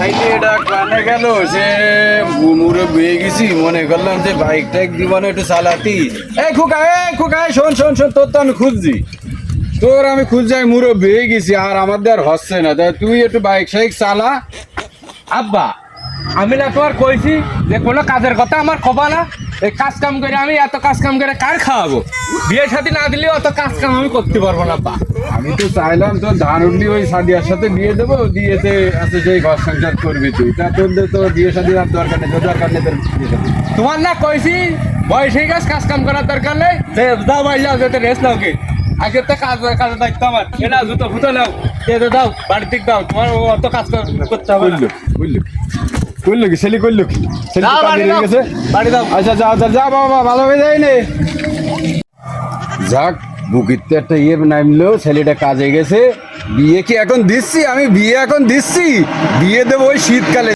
এটা কানে গেল সে মুড়ে বেয়ে গেছি মনে করলাম যে বাইক টাইক দিবানো একটু চালাতি খোকা শোন তোর তো আমি খুঁজছি তোর আমি খুঁজছি মুড়ে বেয়ে গেছি আর আমাদের আর হচ্ছে না তা তুই একটু বাইক সাইক চালা। আব্বা আমি না তোমার কইছি যে কোনো কাজের কথা আমার কবা না। এই কাজ কাম করে আমি এত কাজ কাম করে কার খাওয়াবো? বিয়ে সাথে না দিলে অত কাজ কাম আমি করতে পারবো না আব্বা। আমি তো চাইলাম তোর ধান উঠলি ওই সাদিয়ার সাথে বিয়ে দেবো দিয়েতে আছে সেই ঘর সংসার করবি তুই তা তোদের তো বিয়ে সাদি আর দরকার নেই তোর দরকার নেই তোর বিয়ে শাদী। তোমার না কইছি বয়স হয়ে গেছে কাজ কাম করার দরকার নেই। যাও ভাই যাও যেতে রেস্ট নাও কে আগে তো কাজের দায়িত্ব আমার। এটা জুতো ফুটো নাও যেতে দাও বাড়ির দিক দাও তোমার অত কাজ করতে হবে না। করলো কি ছেলে করলো কি ছেলে যাও, বাড়ি দাও। গেছে বাড়ি দাও। আচ্ছা যা বাবা ভালো হয়ে যায় নে যাক বুকিতে একটা ইয়ে নামলো ছেলেটা কাজে গেছে বিয়ে কি এখন দিচ্ছি আমি বিয়ে এখন দিচ্ছি বিয়ে দেবো ওই শীতকালে।